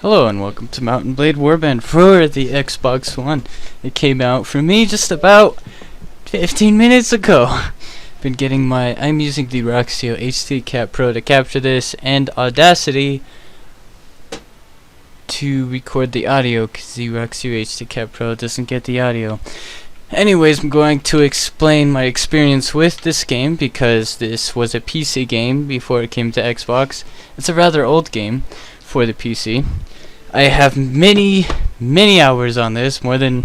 Hello and welcome to Mountain Blade Warband for the Xbox1. It came out for me just about 15 minutes ago. I'm using the Roxio HD Cap Pro to capture this and Audacity to record the audio because the Roxio HD Cap Pro doesn't get the audio. Anyways, I'm going to explain my experience with this game because this was a PC game before it came to Xbox. It's a rather old game for the PC. I have many hours on this, more than,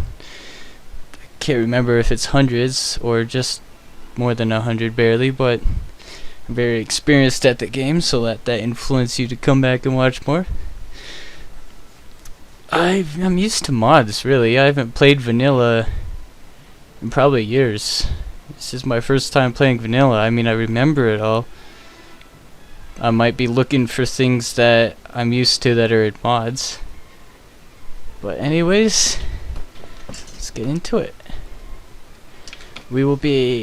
I can't remember if it's hundreds or just more than 100 barely, but I'm very experienced at the game, so let that influence you to come back and watch more. I'm used to mods, really. I haven't played vanilla in probably years. This is my first time playing vanilla. I mean, I remember it all. I might be looking for things that I'm used to that are in mods. But anyways, let's get into it.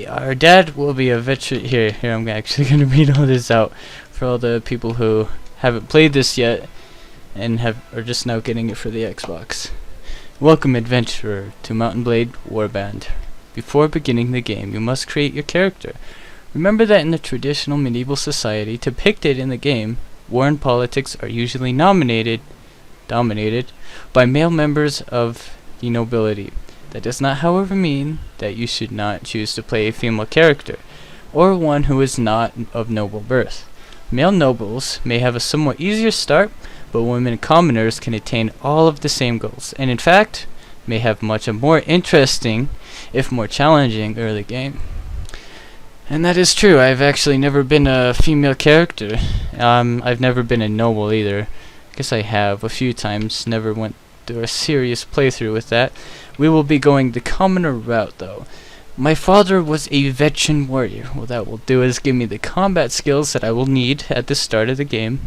Our dad will be a veteran. Here, I'm actually going to read all this out for all the people who haven't played this yet and are just now getting it for the Xbox. Welcome, adventurer, to Mountain Blade Warband. Before beginning the game, you must create your character. Remember that in the traditional medieval society depicted in the game, war and politics are usually dominated by male members of the nobility. That does not, however, mean that you should not choose to play a female character, or one who is not of noble birth. Male nobles may have a somewhat easier start, but women commoners can attain all of the same goals, and in fact, may have much a more interesting, if more challenging, early game. And that is true. I've actually never been a female character. I've never been a noble either. I guess I have a few times. Never went through a serious playthrough with that. We will be going the commoner route though. My father was a veteran warrior. What that will do is give me the combat skills that I will need at the start of the game.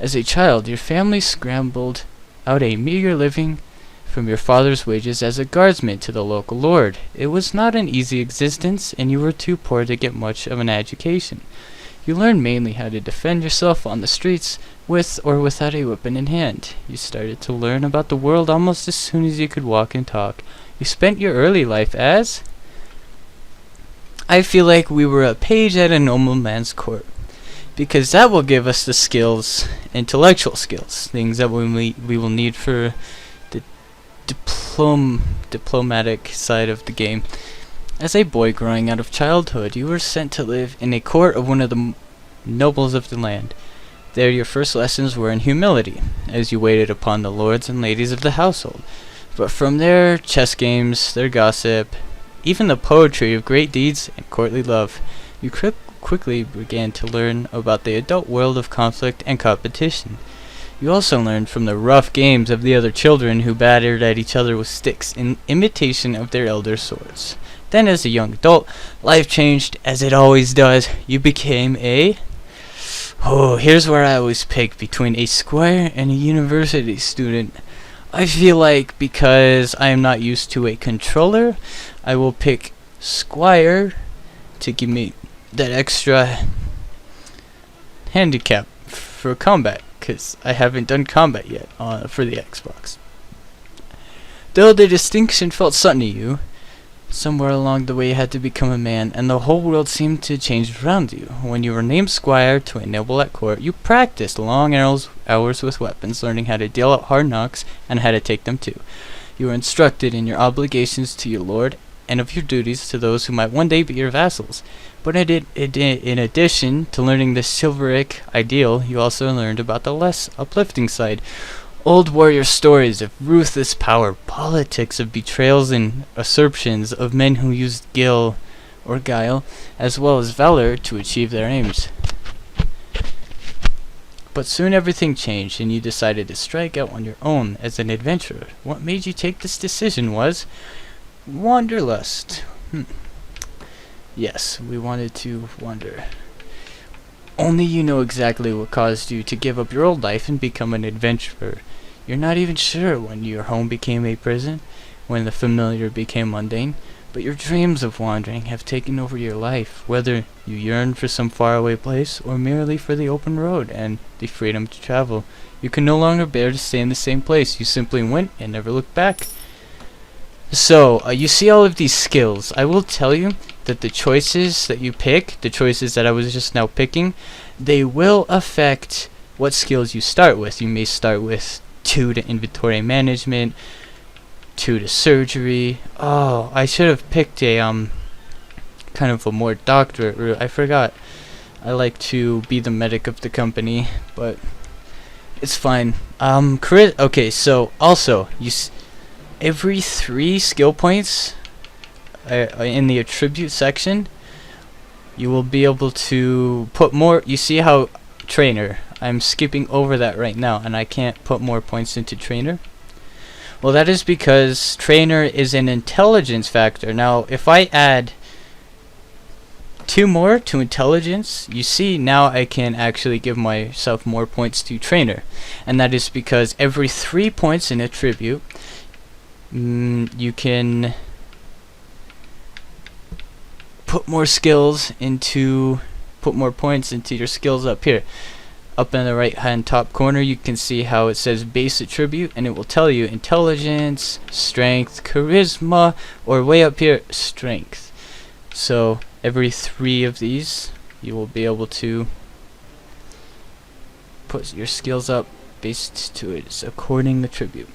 As a child, your family scrambled out a meager living from your father's wages as a guardsman to the local lord. It was not an easy existence, and you were too poor to get much of an education. You learned mainly how to defend yourself on the streets, with or without a weapon in hand. You started to learn about the world almost as soon as you could walk and talk. You spent your early life as... I feel like we were a page at a nobleman's court, because that will give us the skills, intellectual skills, things that we will need for the diplomatic side of the game. As a boy growing out of childhood, you were sent to live in a court of one of the nobles of the land. There your first lessons were in humility, as you waited upon the lords and ladies of the household. But from there, chess games, their gossip, even the poetry of great deeds and courtly love, you quickly began to learn about the adult world of conflict and competition. You also learned from the rough games of the other children who battered at each other with sticks in imitation of their elders' swords. Then as a young adult, life changed, as it always does. You became here's where I always pick between a squire and a university student. I feel like because I am not used to a controller, I will pick squire to give me that extra handicap for combat, because I haven't done combat yet for the Xbox. Though the distinction felt sudden to you, somewhere along the way you had to become a man, and the whole world seemed to change around you. When you were named squire to a noble at court, you practiced long hours with weapons, learning how to deal out hard knocks and how to take them too. You were instructed in your obligations to your lord and of your duties to those who might one day be your vassals. But in addition to learning the chivalric ideal, you also learned about the less uplifting side. Old warrior stories of ruthless power, politics of betrayals and usurpations of men who used guile, as well as valor to achieve their aims. But soon everything changed, and you decided to strike out on your own as an adventurer. What made you take this decision was wanderlust. Yes, we wanted to wander. Only you know exactly what caused you to give up your old life and become an adventurer. You're not even sure when your home became a prison, when the familiar became mundane, but your dreams of wandering have taken over your life, whether you yearn for some faraway place or merely for the open road and the freedom to travel. You can no longer bear to stay in the same place. You simply went and never looked back. So, you see all of these skills. I will tell you that the choices that you pick, the choices that I was just now picking, they will affect what skills you start with. You may start with 2 to inventory management, 2 to surgery. Oh, I should have picked a kind of a more doctorate route. I forgot. I like to be the medic of the company, but it's fine. Okay, so also every 3 skill points in the attribute section, you will be able to put more. You see how trainer, I'm skipping over that right now, and I can't put more points into trainer. Well, that is because trainer is an intelligence factor. Now, if I add 2 more to intelligence, you see now I can actually give myself more points to trainer, and that is because every 3 points in attribute, you can put more points into your skills up here. Up in the right hand top corner, you can see how it says base attribute, and it will tell you intelligence, strength, charisma, or way up here, strength. So every 3 of these, you will be able to put your skills up based to its according attribute.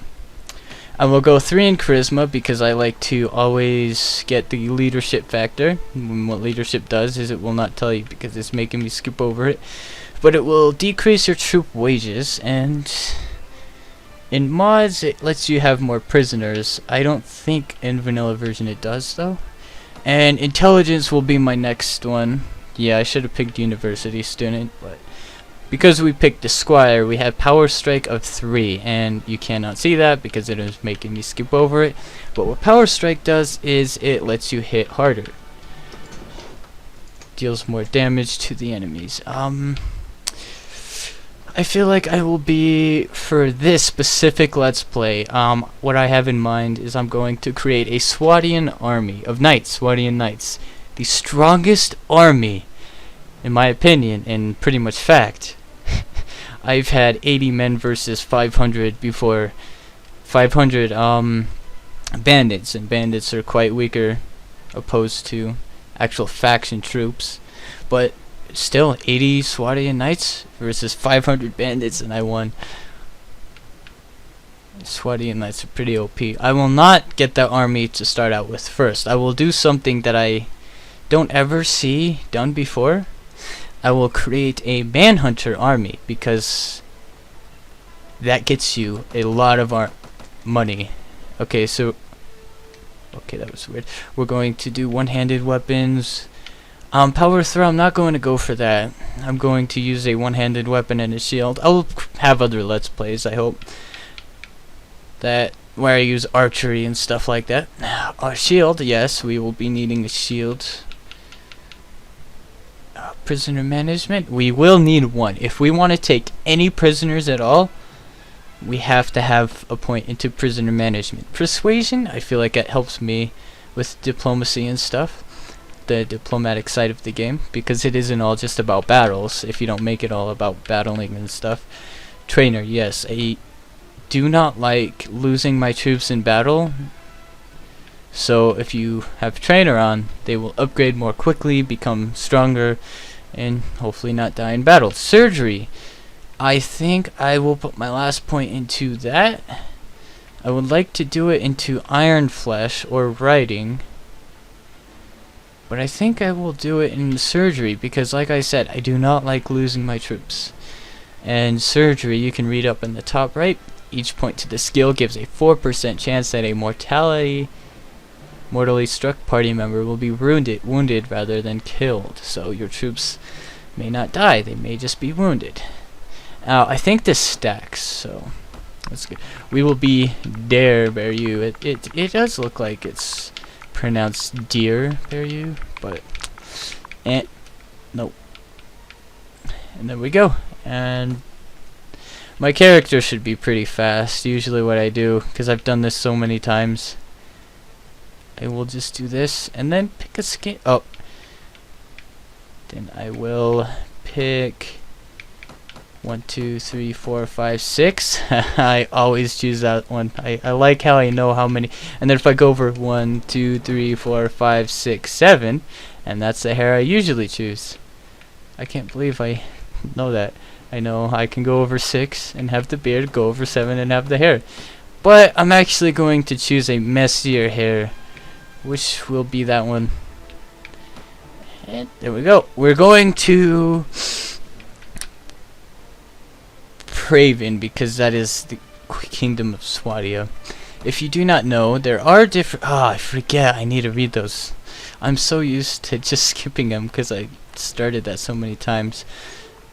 I will go 3 in charisma because I like to always get the leadership factor. And what leadership does is it will not tell you because it's making me skip over it, but it will decrease your troop wages, and in mods it lets you have more prisoners. I don't think in vanilla version it does though. And intelligence will be my next one. Yeah, I should have picked university student, but because we picked the squire, we have power strike of 3, and you cannot see that because it is making me skip over it. But what power strike does is it lets you hit harder, deals more damage to the enemies. I feel like I will be, for this specific let's play, what I have in mind is I'm going to create a Swadian army of knights, Swadian knights, the strongest army in my opinion, and pretty much fact. I've had 80 men versus 500 before. 500 bandits, and bandits are quite weaker opposed to actual faction troops, but still 80 Swadian knights versus 500 bandits, and I won. Swadian knights are pretty OP. I will not get that army to start out with first. I will do something that I don't ever see done before. I will create a manhunter army because that gets you a lot of money. Okay, so that was weird. We're going to do one-handed weapons. Power throw, I'm not going to go for that. I'm going to use a one-handed weapon and a shield. I'll have other let's plays, I hope, that where I use archery and stuff like that. A shield, yes, we will be needing a shield. Prisoner management, we will need one. If we want to take any prisoners at all, we have to have a point into prisoner management. Persuasion, I feel like it helps me with diplomacy and stuff, the diplomatic side of the game, because it isn't all just about battles if you don't make it all about battling and stuff. Trainer, yes, I do not like losing my troops in battle, so if you have trainer on, they will upgrade more quickly, become stronger, and hopefully not die in battle. Surgery, I think I will put my last point into that. I would like to do it into iron flesh or writing, but I think I will do it in surgery because, like I said, I do not like losing my troops. And surgery, you can read up in the top right, each point to the skill gives a 4% chance that a mortally struck party member will be wounded rather than killed. So your troops may not die, they may just be wounded. Now I think this stacks, so that's good. We will be dare bear you. It does look like it's pronounced deer bear you, but nope. And there we go. And my character should be pretty fast. Usually what I do, because I've done this so many times, I will just do this and then pick a skin. Oh, then I will pick 1, 2, 3, 4, 5, 6. I always choose that one. I like how I know how many. And then if I go over 1, 2, 3, 4, 5, 6, 7, and that's the hair I usually choose. I can't believe I know that. I know I can go over 6 and have the beard, go over 7 and have the hair. But I'm actually going to choose a messier hair, which will be that one. And there we go. We're going to Praven because that is the kingdom of Swadia. If you do not know, there are different... I forget. I need to read those. I'm so used to just skipping them because I started that so many times.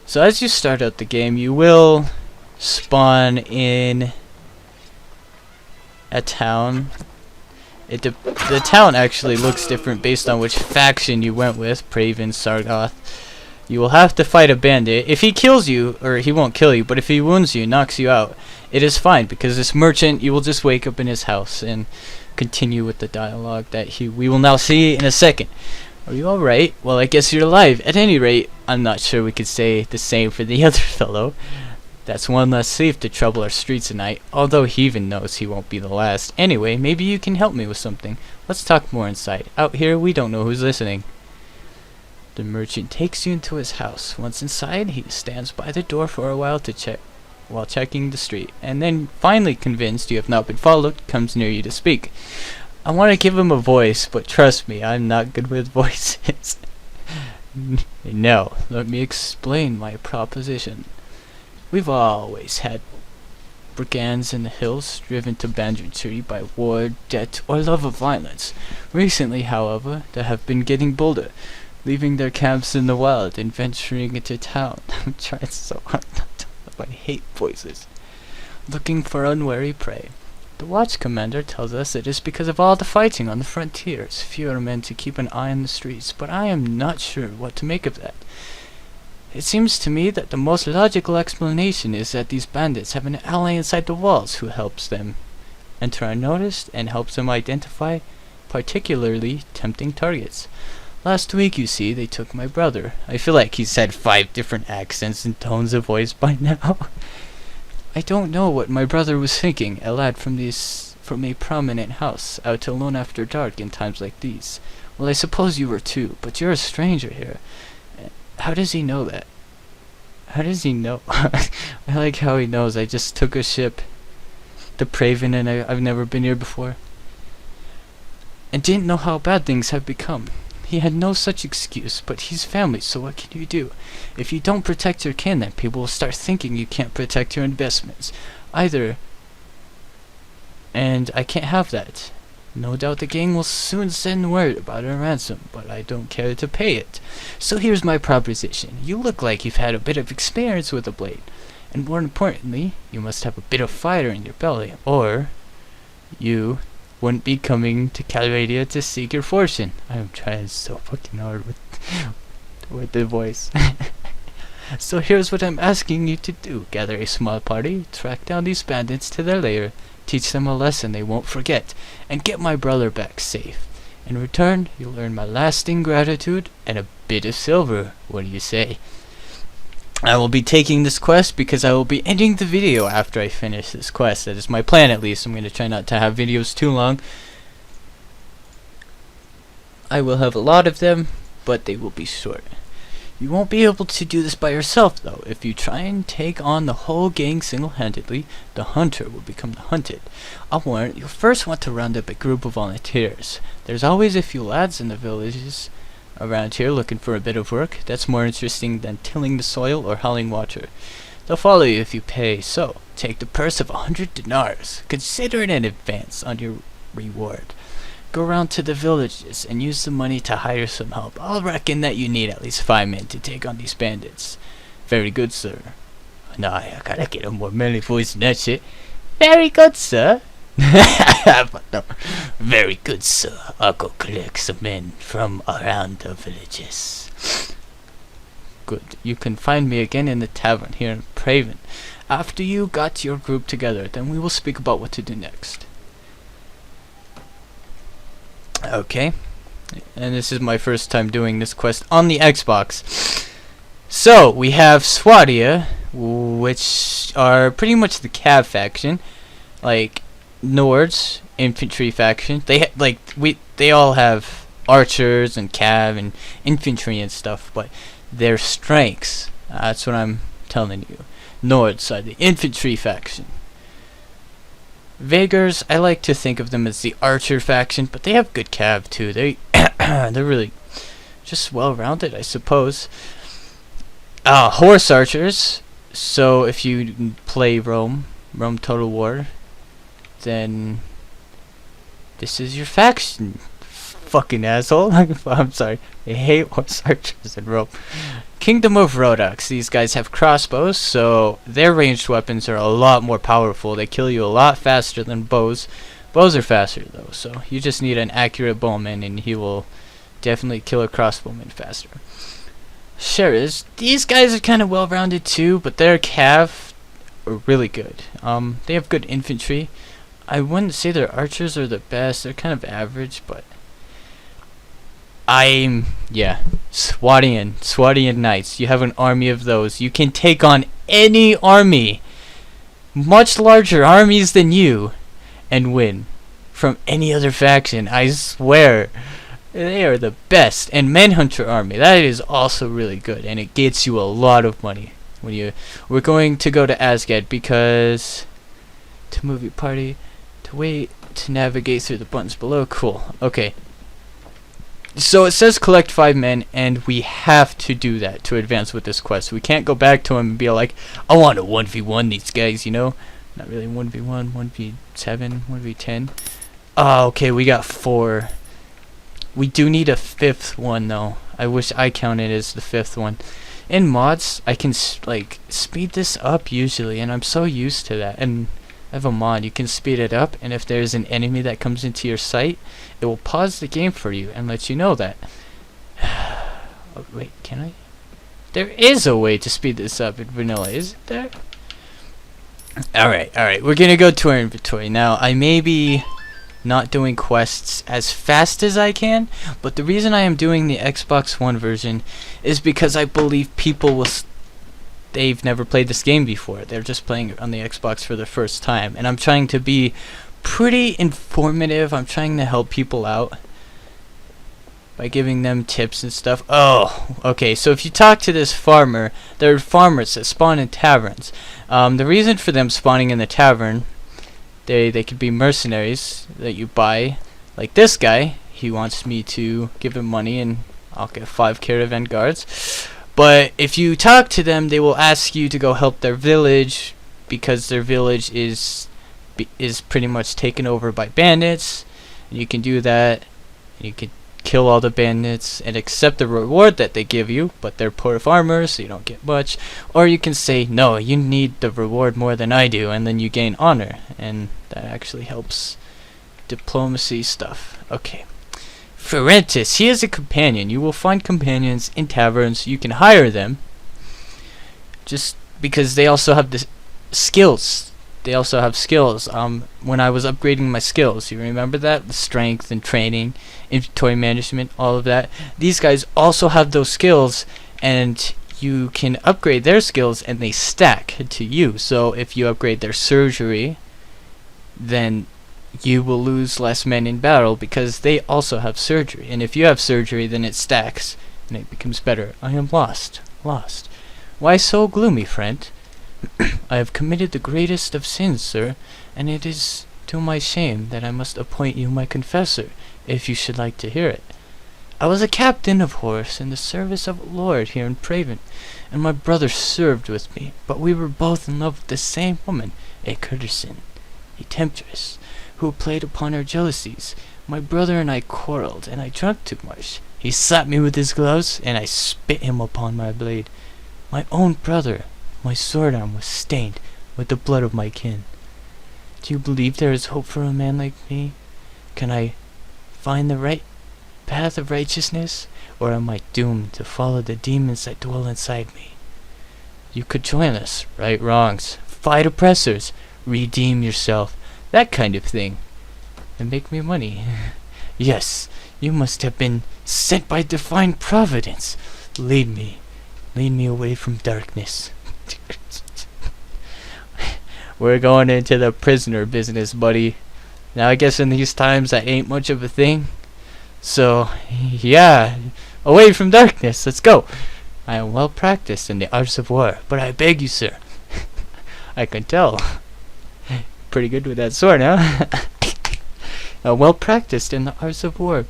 So as you start out the game, you will spawn in a town. The town actually looks different based on which faction you went with, Praven, Sargoth. You will have to fight a bandit. If he kills you, or he won't kill you, but if he wounds you, knocks you out, it is fine, because this merchant, you will just wake up in his house and continue with the dialogue that we will now see in a second. Are you alright? Well, I guess you're alive. At any rate, I'm not sure we could say the same for the other fellow. That's one less thief to trouble our streets tonight, although he even knows he won't be the last. Anyway, maybe you can help me with something. Let's talk more inside. Out here, we don't know who's listening. The merchant takes you into his house. Once inside, he stands by the door for a while while checking the street, and then, finally convinced you have not been followed, comes near you to speak. I want to give him a voice, but trust me, I'm not good with voices. No, let me explain my proposition. We've always had brigands in the hills, driven to banditry by war, debt, or love of violence. Recently, however, they have been getting bolder, leaving their camps in the wild and venturing into town. I'm trying so hard not to. I hate voices. Looking for unwary prey. The watch commander tells us it is because of all the fighting on the frontiers. Fewer men to keep an eye on the streets, but I am not sure what to make of that. It seems to me that the most logical explanation is that these bandits have an ally inside the walls who helps them enter unnoticed and helps them identify particularly tempting targets. Last week, you see, they took my brother. I feel like he's had 5 different accents and tones of voice by now. I don't know what my brother was thinking, a lad from a prominent house, out alone after dark in times like these. Well, I suppose you were too, but you're a stranger here. How does he know that? How does he know? I like how he knows. I just took a ship to Praven and I've never been here before. And didn't know how bad things have become. He had no such excuse, but he's family, so what can you do? If you don't protect your kin, then people will start thinking you can't protect your investments either. And I can't have that. No doubt the gang will soon send word about a ransom, but I don't care to pay it. So here's my proposition. You look like you've had a bit of experience with a blade. And more importantly, you must have a bit of fire in your belly, or you wouldn't be coming to Calradia to seek your fortune. I'm trying so fucking hard with the voice. So here's what I'm asking you to do. Gather a small party, track down these bandits to their lair, teach them a lesson they won't forget, and get my brother back safe. In return, you'll earn my lasting gratitude and a bit of silver. What do you say? I will be taking this quest because I will be ending the video after I finish this quest. That is my plan, at least. I'm going to try not to have videos too long. I will have a lot of them, but they will be short. You won't be able to do this by yourself, though. If you try and take on the whole gang single-handedly, the hunter will become the hunted. I'll warn you, you'll first want to round up a group of volunteers. There's always a few lads in the villages around here looking for a bit of work. That's more interesting than tilling the soil or hauling water. They'll follow you if you pay, so take the purse of 100 dinars. Consider it an advance on your reward. Go around to the villages and use the money to hire some help. I'll reckon that you need at least 5 men to take on these bandits. Very good, sir. No, I gotta get a more manly voice than that shit. Very good, sir. But no. Very good, sir. I'll go collect some men from around the villages. Good. You can find me again in the tavern here in Praven. After you got your group together, then we will speak about what to do next. Okay. And this is my first time doing this quest on the Xbox. So, we have Swadia, which are pretty much the Cav faction, like Nords infantry faction. They all have archers and Cav and infantry and stuff, but their strengths. That's what I'm telling you. Nords are the infantry faction. Vagars, I like to think of them as the archer faction, but they have good Cav too. They're really just well-rounded, I suppose. Horse archers. So if you play Rome Total War, then this is your faction. Fucking asshole. I'm sorry. I hate horse archers in Rome. Kingdom of Rhodox. These guys have crossbows, so their ranged weapons are a lot more powerful. They kill you a lot faster than bows. Bows are faster though, so you just need an accurate bowman and he will definitely kill a crossbowman faster. Sheriffs. These guys are kind of well-rounded too, but their Cav are really good. They have good infantry. I wouldn't say their archers are the best. They're kind of average, but Swadian knights. You have an army of those. You can take on any army, much larger armies than you, and win from any other faction. I swear, they are the best. And Manhunter army, that is also really good, and it gets you a lot of money. We're going to go to Asgad because to move your party, to wait, to navigate through the buttons below. Cool. Okay. So it says collect 5 men, and we have to do that to advance with this quest. We can't go back to him and be like, I want to 1v1 these guys, you know? Not really 1v1, 1v7, 1v10. Oh, okay, we got 4. We do need a 5th one, though. I wish I counted as the 5th one. In mods, I can, speed this up usually, and I'm so used to that. And I have a mod, you can speed it up, and if there's an enemy that comes into your sight, it will pause the game for you and let you know that. Oh, wait, can I? There is a way to speed this up in vanilla, isn't there? Alright, we're gonna go to our inventory. Now, I may be not doing quests as fast as I can, but the reason I am doing the Xbox1 version is because I believe people will they've never played this game before. They're just playing it on the Xbox for the first time. And I'm trying to be pretty informative. I'm trying to help people out by giving them tips and stuff. Oh, okay. So if you talk to this farmer, there are farmers that spawn in taverns. The reason for them spawning in the tavern, they could be mercenaries that you buy. Like this guy, he wants me to give him money and I'll get 5 caravan guards. But if you talk to them, they will ask you to go help their village because their village is pretty much taken over by bandits. And you can do that. And you can kill all the bandits and accept the reward that they give you, but they're poor farmers, so you don't get much. Or you can say, no, you need the reward more than I do, and then you gain honor. And that actually helps diplomacy stuff. Okay. Ferentis, he is a companion. You will find companions in taverns. You can hire them just because they also have the skills. They also have skills. When I was upgrading my skills, you remember that? The strength and training, inventory management, all of that. These guys also have those skills, and you can upgrade their skills and they stack to you. So if you upgrade their surgery, then you will lose less men in battle because they also have surgery. And if you have surgery, then it stacks and it becomes better. I am lost. Why so gloomy, friend? I have committed the greatest of sins, sir, and it is to my shame that I must appoint you my confessor, if you should like to hear it. I was a captain of horse in the service of a lord here in Praven, and my brother served with me, but we were both in love with the same woman, a courtesan, a temptress, who played upon our jealousies. My brother and I quarreled, and I drank too much. He slapped me with his gloves, and I spit him upon my blade. My own brother, my sword arm was stained with the blood of my kin. Do you believe there is hope for a man like me? Can I find the right path of righteousness, or am I doomed to follow the demons that dwell inside me? You could join us, right wrongs, fight oppressors, redeem yourself, that kind of thing, and make me money. Yes, you must have been sent by divine providence. Lead me away from darkness. We're going into the prisoner business, buddy. Now I guess in these times that ain't much of a thing. So, yeah. Away from darkness, let's go. I am well practiced in the arts of war, but I beg you, sir. I can tell. Pretty good with that sword, huh? Well practiced in the arts of war,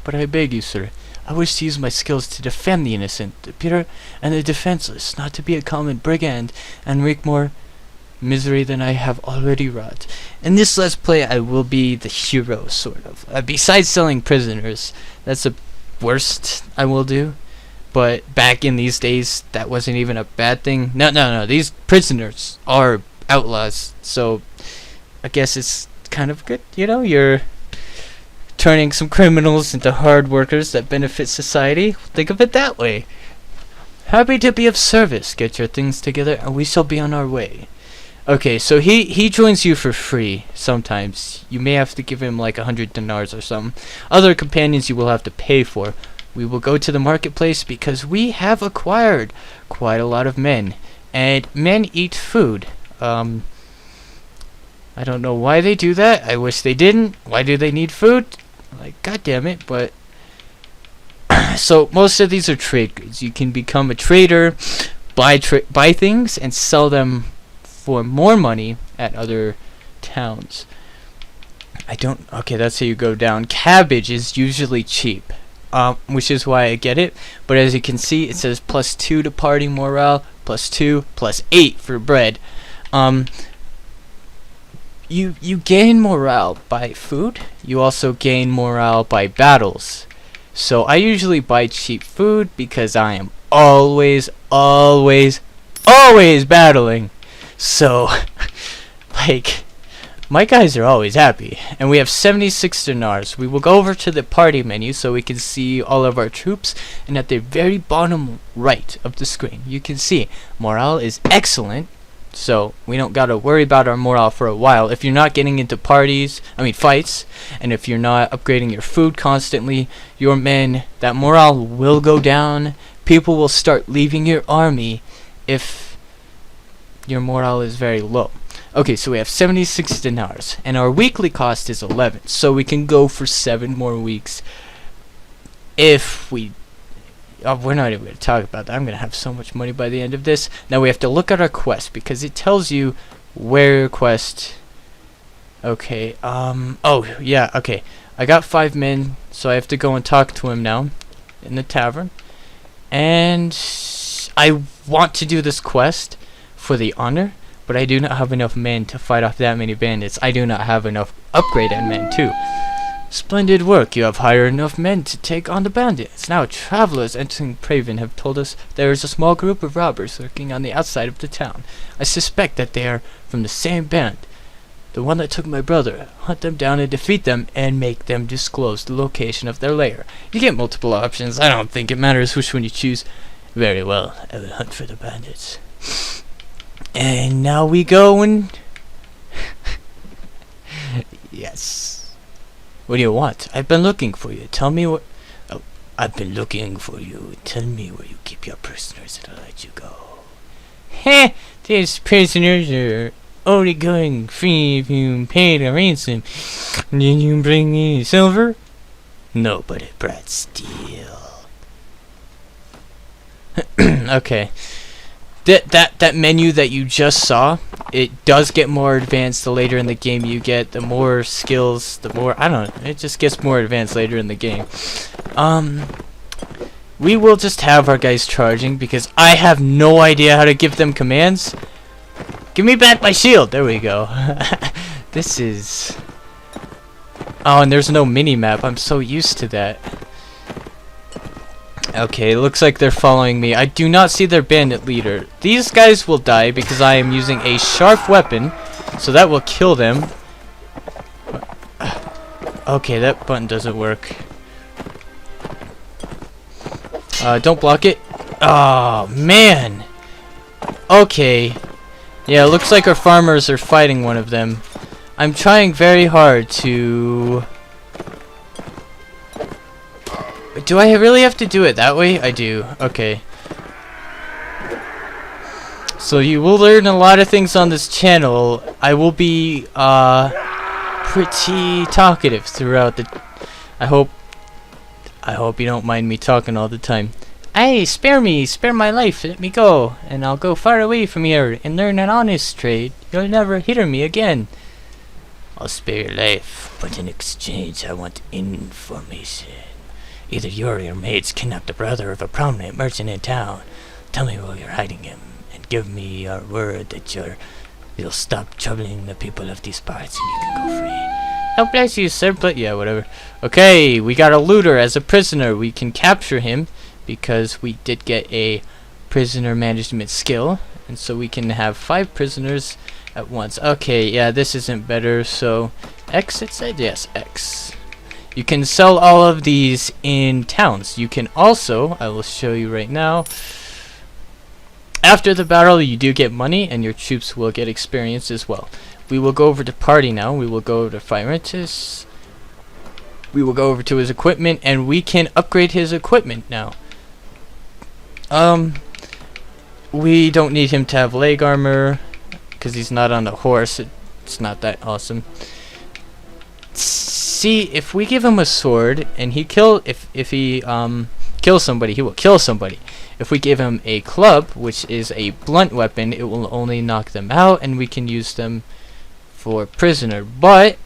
but I beg you, sir. I wish to use my skills to defend the innocent, the pure, and the defenseless, not to be a common brigand and wreak more misery than I have already wrought. In this Let's Play, I will be the hero, sort of. Besides selling prisoners, that's the worst I will do. But back in these days, that wasn't even a bad thing. No. These prisoners are outlaws, so I guess it's kind of good. You know, you're turning some criminals into hard workers that benefit society. Think of it that way. Happy to be of service. Get your things together, and we shall be on our way. Okay, so he joins you for free sometimes. You may have to give him like 100 dinars or something. Other companions you will have to pay for. We will go to the marketplace because we have acquired quite a lot of men. And men eat food. I don't know why they do that. I wish they didn't. Why do they need food? Like, god damn it, but... So, most of these are trade goods. You can become a trader, buy things, and sell them for more money at other towns. Okay, that's how you go down. Cabbage is usually cheap, which is why I get it. But as you can see, it says +2 to party morale, +2, +8 for bread. You gain morale by food. You also gain morale by battles. So I usually buy cheap food because I am always battling. So, like, my guys are always happy. And we have 76 dinars. We will go over to the party menu so we can see all of our troops. And at the very bottom right of the screen, you can see morale is excellent. So, we don't gotta worry about our morale for a while. If you're not getting into fights, and if you're not upgrading your food constantly, your men, that morale will go down. People will start leaving your army if your morale is very low. Okay, so we have 76 dinars, and our weekly cost is 11, so we can go for 7 more weeks if we... Oh, we're not even going to talk about that. I'm going to have so much money by the end of this. Now we have to look at our quest, because it tells you where your quest... Okay, oh, yeah, okay. I got 5 men, so I have to go and talk to him now in the tavern. And I want to do this quest for the honor, but I do not have enough men to fight off that many bandits. I do not have enough upgraded men, too. Splendid work. You have hired enough men to take on the bandits. Now, travelers entering Praven have told us there is a small group of robbers lurking on the outside of the town. I suspect that they are from the same band, the one that took my brother. Hunt them down and defeat them, and make them disclose the location of their lair. You get multiple options. I don't think it matters which one you choose. Very well. I will hunt for the bandits. And now we go and... Yes. What do you want? I've been looking for you. Tell me what... Oh, I've been looking for you. Tell me where you keep your prisoners and I'll let you go. Heh! These prisoners are only going free if you pay the ransom. Did you bring me silver? No, but it brought steel. Okay. That menu that you just saw, it does get more advanced the later in the game you get. The more skills, the more, I don't know, it just gets more advanced later in the game. We will just have our guys charging because I have no idea how to give them commands. Give me back my shield. There we go. This is... Oh, and there's no mini-map. I'm so used to that. Okay, it looks like they're following me. I do not see their bandit leader. These guys will die because I am using a sharp weapon, so that will kill them. Okay, that button doesn't work. Don't block it. Oh, man. Okay. Yeah, it looks like our farmers are fighting one of them. I'm trying very hard to... Do I really have to do it that way? I do. Okay. So you will learn a lot of things on this channel. I will be pretty talkative throughout the. I hope you don't mind me talking all the time. Hey, spare my life, let me go, and I'll go far away from here and learn an honest trade. You'll never hear me again. I'll spare your life, but in exchange I want information. Either you or your mates kidnapped the brother of a prominent merchant in town. Tell me where you're hiding him, and give me your word that you'll stop troubling the people of these parts and you can go free. Oh, bless you, sir, but yeah, whatever. Okay, we got a looter as a prisoner. We can capture him because we did get a prisoner management skill, and so we can have 5 prisoners at once. Okay, yeah, this isn't better, so X it said? Yes, X. You can sell all of these in towns. You can also, I will show you right now, after the battle you do get money and your troops will get experience as well. We will go over to party now. We will go over to Firentis. We will go over to his equipment and we can upgrade his equipment now. We don't need him to have leg armor because he's not on a horse. It's not that awesome. See, if we give him a sword and he if he kills somebody, he will kill somebody. If we give him a club, which is a blunt weapon, it will only knock them out and we can use them for prisoner. But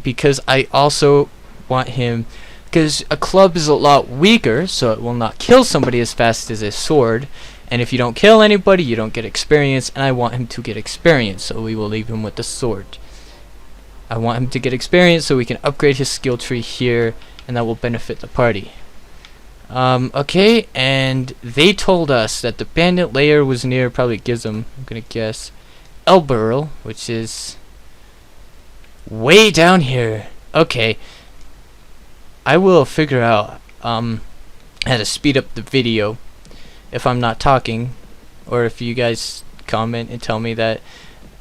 because I also want him, because a club is a lot weaker, so it will not kill somebody as fast as a sword, and if you don't kill anybody you don't get experience, and I want him to get experience, so we will leave him with the sword. I want him to get experience so we can upgrade his skill tree here, and that will benefit the party. Okay, and they told us that the bandit lair was near, probably Gizem, I'm gonna guess, Elberl, which is way down here. Okay, I will figure out how to speed up the video if I'm not talking, or if you guys comment and tell me that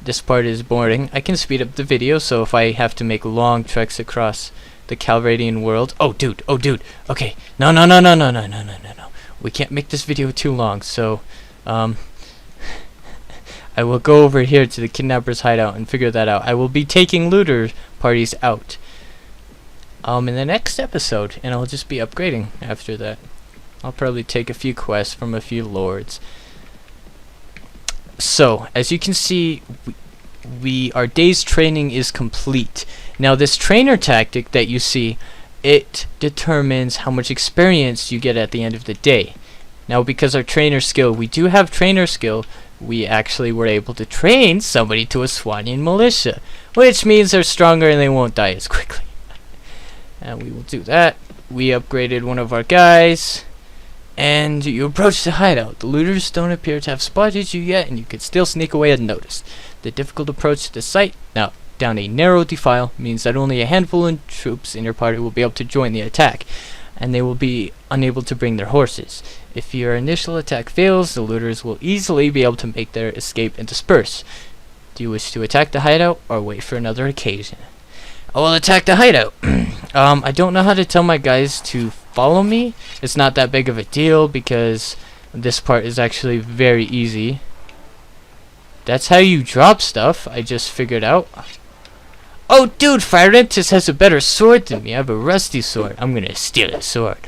this part is boring. I can speed up the video, so if I have to make long treks across the Calradian world. Oh dude, okay, no, we can't make this video too long, so I will go over here to the kidnapper's hideout and figure that out. I will be taking looter parties out in the next episode, and I'll just be upgrading after that. I'll probably take a few quests from a few lords. So as you can see, our day's training is complete. Now this trainer tactic that you see, it determines how much experience you get at the end of the day. Now because our trainer skill, we do have trainer skill, we actually were able to train somebody to a Swadian militia, which means they're stronger and they won't die as quickly. And we will do that. We upgraded one of our guys, and you approach the hideout. The looters don't appear to have spotted you yet, and you can still sneak away unnoticed. The difficult approach to the site, now down a narrow defile, means that only a handful of troops in your party will be able to join the attack, and they will be unable to bring their horses. If your initial attack fails, the looters will easily be able to make their escape and disperse. Do you wish to attack the hideout or wait for another occasion? I will attack the hideout. I don't know how to tell my guys to follow me. It's not that big of a deal because this part is actually very easy. That's how you drop stuff, I just figured out. Oh dude, Firentis has a better sword than me. I have a rusty sword. I'm gonna steal his sword.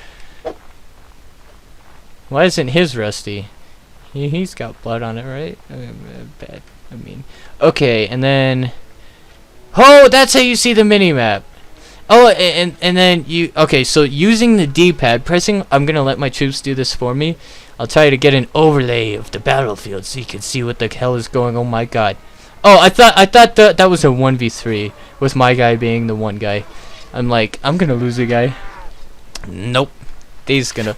Why isn't his rusty? He's got blood on it, right? Bad. I mean, okay, and then, oh, that's how you see the mini-map. Oh, and then you, okay, so using the D-pad, pressing, I'm gonna let my troops do this for me. I'll try to get an overlay of the battlefield so you can see what the hell is going on. Oh my god. Oh, I thought that was a 1v3 with my guy being the one guy. I'm like, I'm gonna lose a guy. Nope. He's gonna.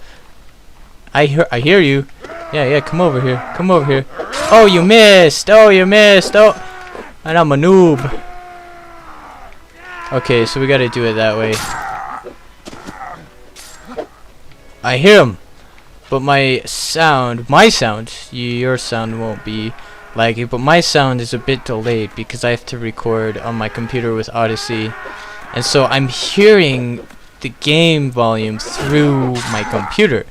I hear you. Yeah, come over here. Come over here. Oh, you missed. Oh, you missed. Oh, and I'm a noob. Okay, so we gotta do it that way. I hear him, but my sound, your sound won't be laggy, but my sound is a bit delayed because I have to record on my computer with Odyssey, and so I'm hearing the game volume through my computer,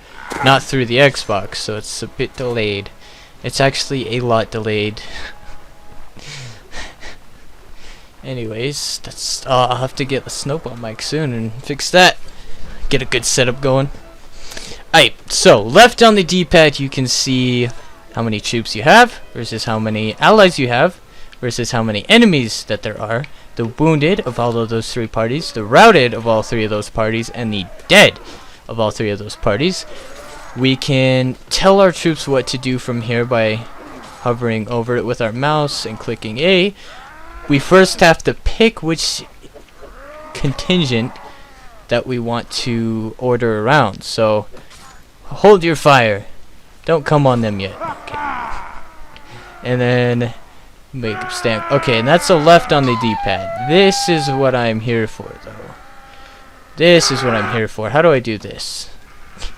not through the Xbox, so it's a bit delayed. It's actually a lot delayed. Anyways, that's I'll have to get the snowball mic soon and fix that. Get a good setup going. Alright, so left on the D-pad you can see how many troops you have versus how many allies you have versus how many enemies that there are, the wounded of all of those 3 parties, the routed of all 3 of those parties, and the dead of all 3 of those parties. We can tell our troops what to do from here by hovering over it with our mouse and clicking A. We first have to pick which contingent that we want to order around. So hold your fire. Don't come on them yet. Okay. And then make them stand. Okay, and that's the left on the D-pad. This is what I'm here for, though. This is what I'm here for. How do I do this?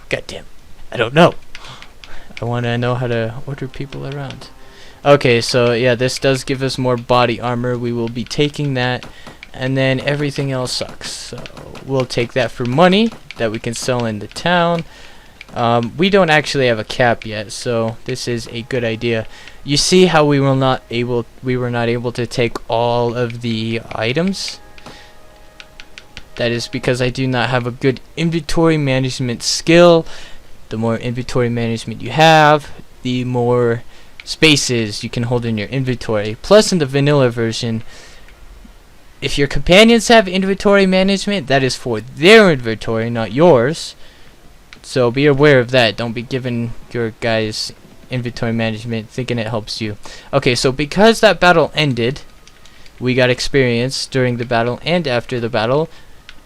God damn. I don't know. I want to know how to order people around. Okay, so yeah, this does give us more body armor. We will be taking that, and then everything else sucks. So we'll take that for money that we can sell in the town. We don't actually have a cap yet, so this is a good idea. You see how we were not able to take all of the items? That is because I do not have a good inventory management skill. The more inventory management you have, the more spaces you can hold in your inventory. Plus, in the vanilla version, if your companions have inventory management, that is for their inventory, not yours. So be aware of that. Don't be giving your guys inventory management thinking it helps you. Okay, so because that battle ended, we got experience during the battle and after the battle,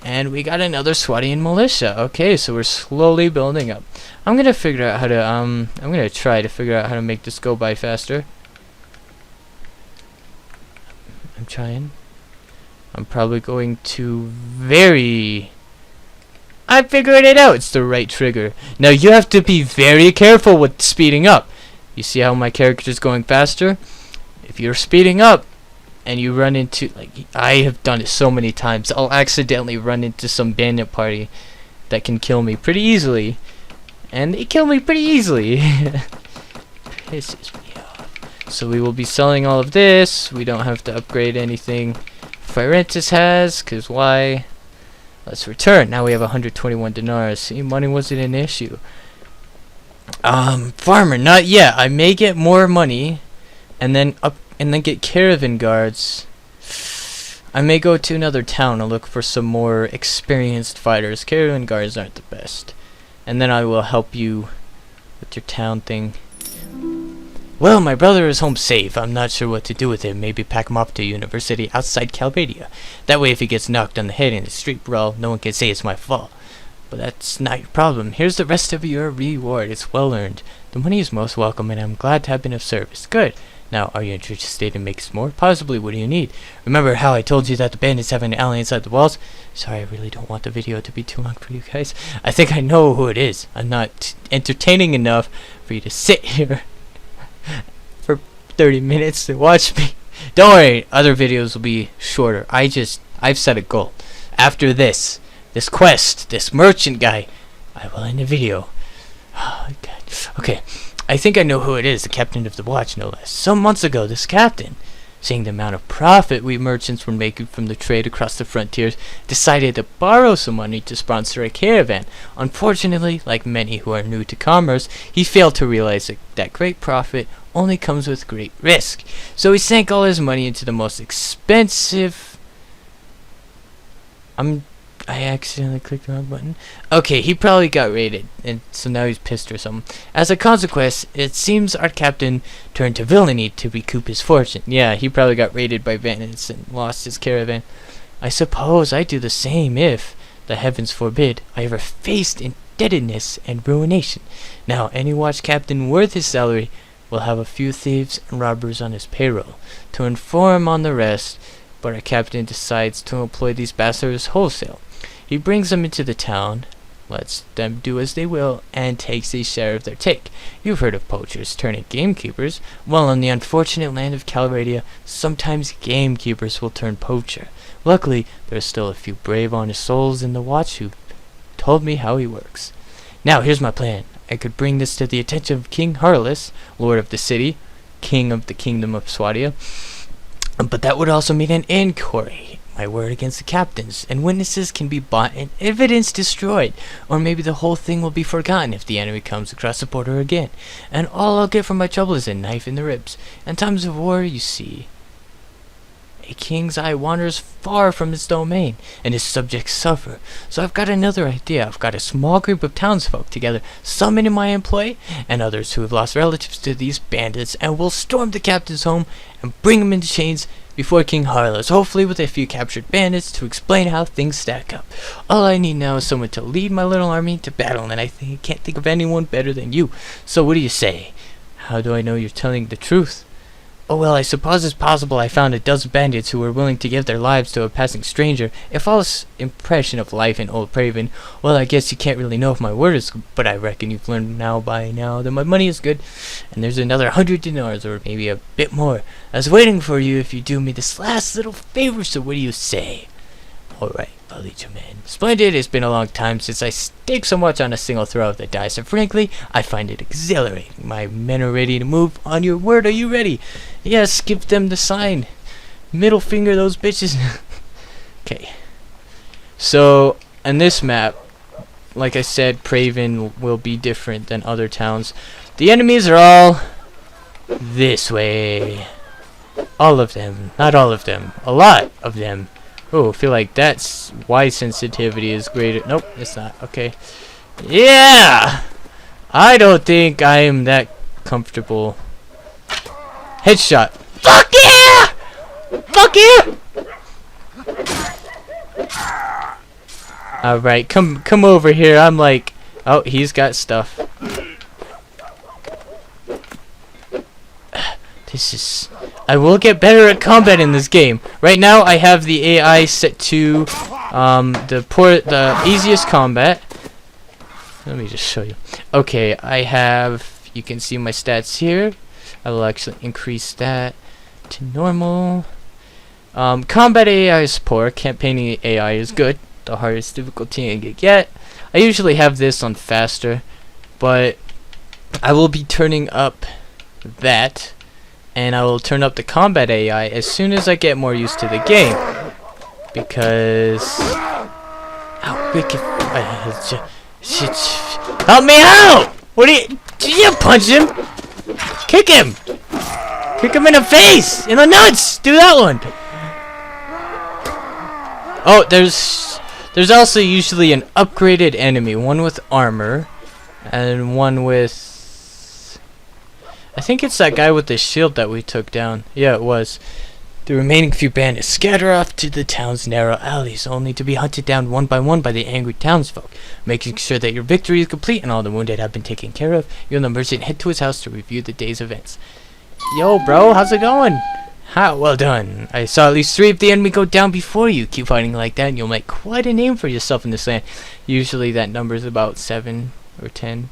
and we got another Swadian militia. Okay, so we're slowly building up. I'm gonna figure out how to I'm gonna try to figure out how to make this go by faster. I'm trying. I'm probably going to I figured it out. It's the right trigger. Now you have to be very careful with speeding up. You see how my character's going faster? If you're speeding up and you run into, like, I have done it so many times, I'll accidentally run into some bandit party that can kill me pretty easily. And they kill me pretty easily. Pisses me off. So we will be selling all of this. We don't have to upgrade anything Firentis has, because why? Let's return. Now we have 121 dinars. See, money wasn't an issue. Farmer, not yet. I may get more money, and then get caravan guards. I may go to another town and look for some more experienced fighters. Caravan guards aren't the best. And then I will help you with your town thing. Well, my brother is home safe. I'm not sure what to do with him. Maybe pack him up to university outside Calvadia. That way if he gets knocked on the head in a street brawl, no one can say it's my fault. But that's not your problem. Here's the rest of your reward. It's well earned. The money is most welcome, and I'm glad to have been of service. Good. Now, are you interested in making more? Possibly. What do you need? Remember how I told you that the bandits have an ally inside the walls? Sorry, I really don't want the video to be too long for you guys. I think I know who it is. I'm not entertaining enough for you to sit here for 30 minutes to watch me. Don't worry, other videos will be shorter. I've set a goal. After this quest, this merchant guy, I will end the video. Oh, God. Okay. I think I know who it is, the captain of the watch, no less. Some months ago, this captain, seeing the amount of profit we merchants were making from the trade across the frontiers, decided to borrow some money to sponsor a caravan. Unfortunately, like many who are new to commerce, he failed to realize that great profit only comes with great risk. So he sank all his money into the most expensive... I accidentally clicked the wrong button. Okay, he probably got raided, and so now he's pissed or something. As a consequence, it seems our captain turned to villainy to recoup his fortune. Yeah, he probably got raided by bandits and lost his caravan. I suppose I'd do the same if, the heavens forbid, I ever faced indebtedness and ruination. Now, any watch captain worth his salary will have a few thieves and robbers on his payroll. To inform on the rest, but our captain decides to employ these bastards wholesale. He brings them into the town, lets them do as they will, and takes a share of their take. You've heard of poachers turning gamekeepers. Well, in the unfortunate land of Calvadia, sometimes gamekeepers will turn poacher. Luckily, there are still a few brave, honest souls in the watch who told me how he works. Now, here's my plan. I could bring this to the attention of King Harless, lord of the city, king of the kingdom of Swadia. But that would also mean an inquiry. My word against the captains, and witnesses can be bought and evidence destroyed. Or maybe the whole thing will be forgotten if the enemy comes across the border again. And all I'll get for my trouble is a knife in the ribs. In times of war, you see, a king's eye wanders far from his domain, and his subjects suffer. So I've got another idea. I've got a small group of townsfolk together, some in my employ, and others who have lost relatives to these bandits, and we'll storm the captain's home and bring him into chains before King Harless, hopefully with a few captured bandits to explain how things stack up. All I need now is someone to lead my little army to battle, and I can't think of anyone better than you. So what do you say? How do I know you're telling the truth? Oh well, I suppose it's possible I found a dozen bandits who were willing to give their lives to a passing stranger. A false impression of life in Old Praven. Well, I guess you can't really know if my word is good, but I reckon you've learned by now that my money is good, and there's another 100 dinars, or maybe a bit more, that's waiting for you if you do me this last little favor, so what do you say? Alright, I'll lead you, man. Splendid. It's been a long time since I staked so much on a single throw of the dice, and frankly, I find it exhilarating. My men are ready to move. On your word, are you ready? Yes, give them the sign. Middle finger those bitches. Okay. So, on this map, like I said, Praven will be different than other towns. The enemies are all this way. All of them. Not all of them. A lot of them. Oh, I feel like that's why sensitivity is greater. Nope, it's not. Okay. Yeah! I don't think I am that comfortable. Headshot. Fuck yeah! Fuck yeah! Alright, come over here. I'm like, oh, he's got stuff. This is... I will get better at combat in this game. Right now, I have the AI set to the easiest combat. Let me just show you. Okay, I have... You can see my stats here. I will actually increase that to normal. Combat AI is poor. Campaigning AI is good. The hardest difficulty I can get. I usually have this on faster, but I will be turning up that. And I will turn up the combat AI as soon as I get more used to the game. Because... How wicked... Help me out! What are you... Did you punch him? Kick him! Kick him in the face! In the nuts! Do that one! Oh, there's also usually an upgraded enemy. One with armor. And one with... I think it's that guy with the shield that we took down. Yeah, it was. The remaining few bandits scatter off to the town's narrow alleys, only to be hunted down one by one by the angry townsfolk. Making sure that your victory is complete and all the wounded have been taken care of, you'll the merchant head to his house to review the day's events. Yo, bro, how's it going? Ha, well done. I saw at least 3 of the enemy go down before you. Keep fighting like that and you'll make quite a name for yourself in this land. Usually that number's about 7 or 10.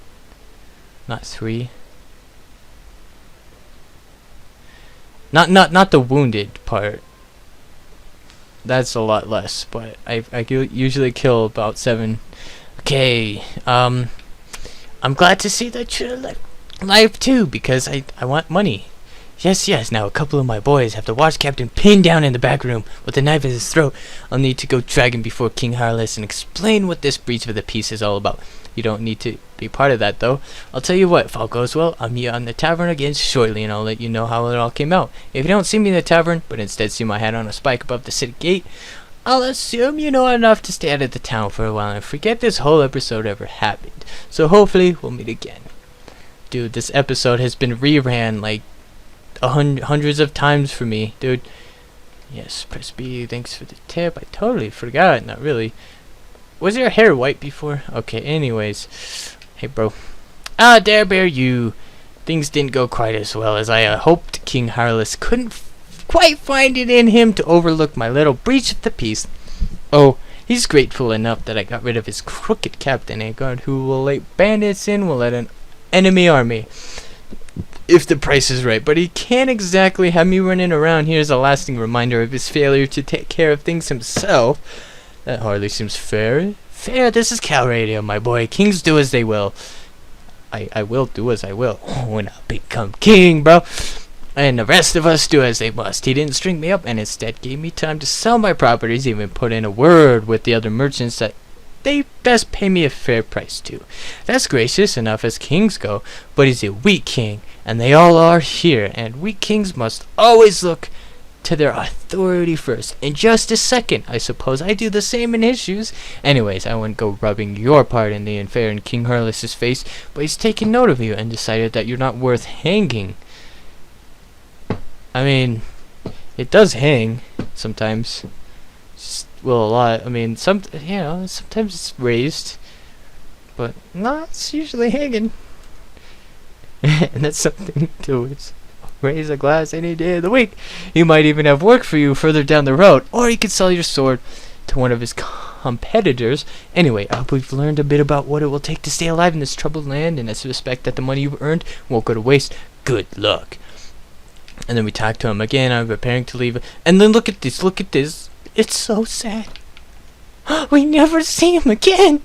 Not 3. Not the wounded part. That's a lot less, but I usually kill about 7. Okay, I'm glad to see that you're alive too, because I want money. Yes, now a couple of my boys have the watch captain pinned down in the back room with a knife at his throat. I'll need to go drag him before King Harless and explain what this breach of the peace is all about. You don't need to be part of that, though. I'll tell you what, if all goes well, I'll meet you on the tavern again shortly, and I'll let you know how it all came out. If you don't see me in the tavern, but instead see my hat on a spike above the city gate, I'll assume you know enough to stay out of the town for a while and forget this whole episode ever happened. So hopefully, we'll meet again. Dude, this episode has been reran, like, hundreds of times for me, dude. Yes, press B, thanks for the tip. I totally forgot, not really. Was your hair white before? Okay, anyways. Hey, bro. Ah, there bear you. Things didn't go quite as well as I hoped. King Harless couldn't quite find it in him to overlook my little breach of the peace. Oh, he's grateful enough that I got rid of his crooked captain, a guard who will let bandits in, will let an enemy army. If the price is right, but he can't exactly have me running around here as a lasting reminder of his failure to take care of things himself. That hardly seems fair. Fair? This is Cal Radio, my boy. Kings do as they will. I will do as I will when I become king, bro. And the rest of us do as they must. He didn't string me up and instead gave me time to sell my properties, even put in a word with the other merchants that they best pay me a fair price to. That's gracious enough as kings go, but he's a weak king, and they all are here, and weak kings must always look to their authority first. In just a second, I suppose I do the same in his shoes. Anyways, I wouldn't go rubbing your part in the unfair in King Harless's face, but he's taken note of you and decided that you're not worth hanging. I mean, it does hang sometimes. Well, a lot. I mean, sometimes it's raised, but no, it's usually hanging. And that's something to which raise a glass any day of the week. He might even have work for you further down the road, or you could sell your sword to one of his competitors. Anyway, I hope we've learned a bit about what it will take to stay alive in this troubled land, and I suspect that the money you've earned won't go to waste. Good luck. And then we talk to him again. I'm preparing to leave, and then look at this. Look at this. It's so sad. We never see him again.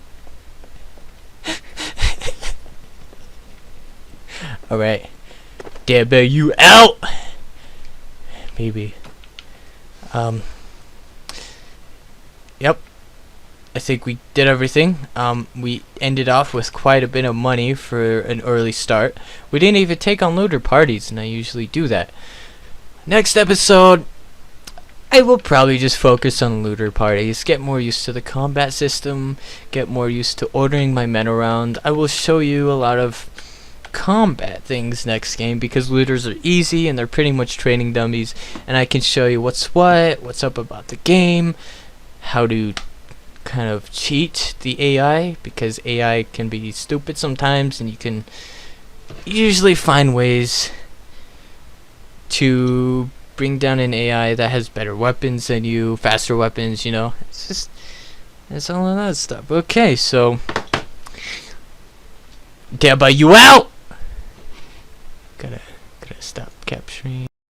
Alright. Debba, you out! Maybe. Yep. I think we did everything. We ended off with quite a bit of money for an early start. We didn't even take on looter parties, and I usually do that. Next episode, I will probably just focus on looter parties, get more used to the combat system, get more used to ordering my men around. I will show you a lot of combat things next game because looters are easy and they're pretty much training dummies, and I can show you what's up about the game, how to kind of cheat the AI, because AI can be stupid sometimes, and you can usually find ways to bring down an AI that has better weapons than you, faster weapons, you know. It's all of that stuff. Okay, so Debba, you out! Gotta stop capturing.